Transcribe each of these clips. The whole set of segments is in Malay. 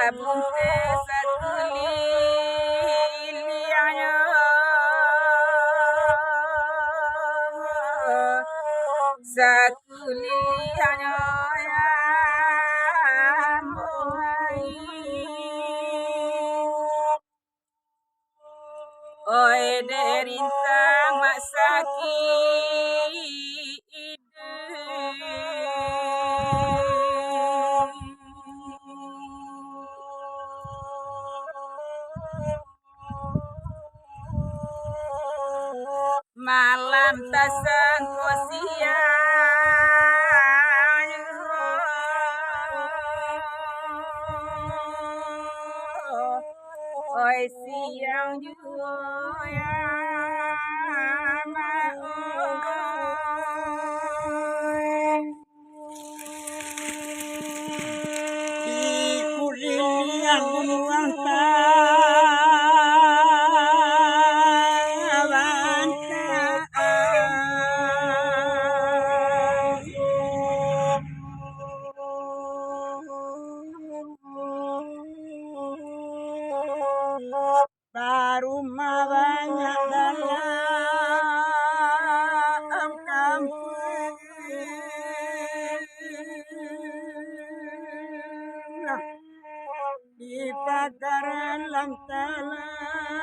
Bunte sakulilianya sakulilianya ya mulai oi derintang masaki malam tasang kosia oi siang juga ya di kulit yang buang baru banyak dalam kampung di padaran lantalata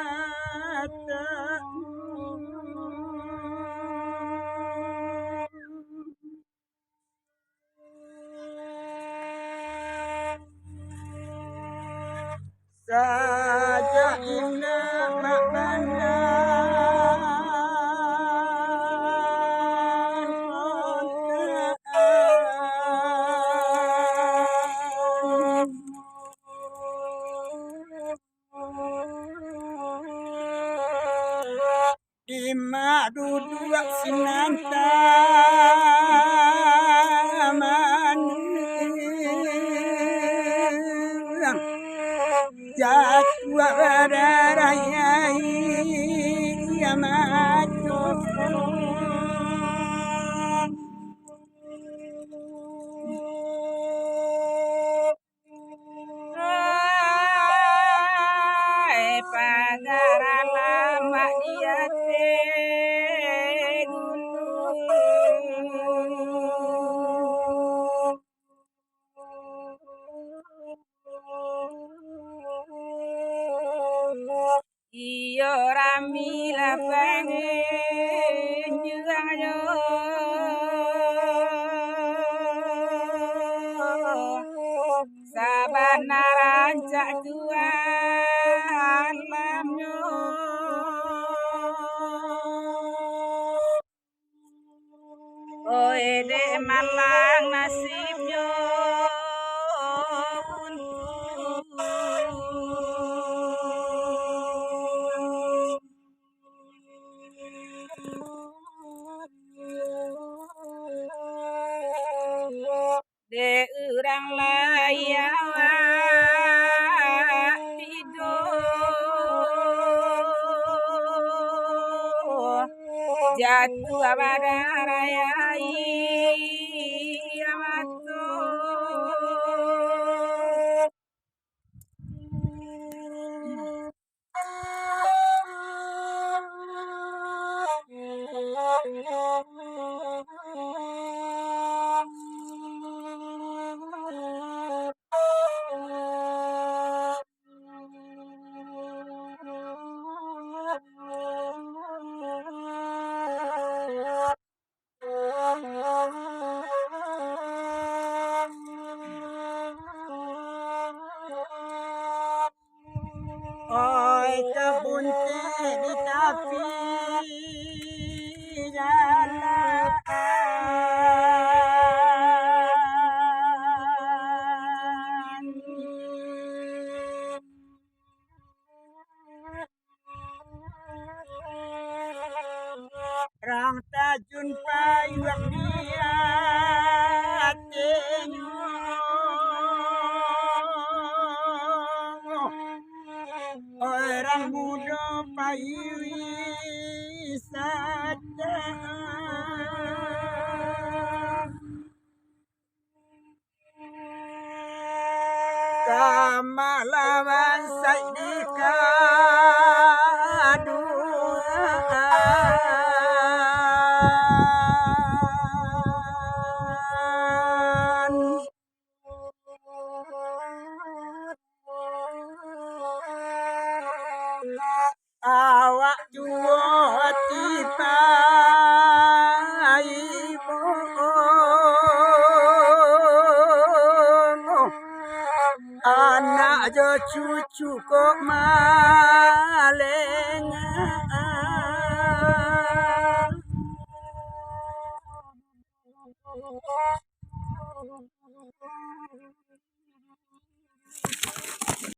saja indah mak bandar di madu dua sinanta jatuh berdarah ya maju pagaran lama dia iyo rami la pengen juga sabana rancak jual lamnya oe de malang nasibnya de urang layak tidur jatuh pada raya amatu oi kebun teh di tepi jalan wisata kamalawan saidika aduan awak juo tiba ibu anak jo cucu kok maleng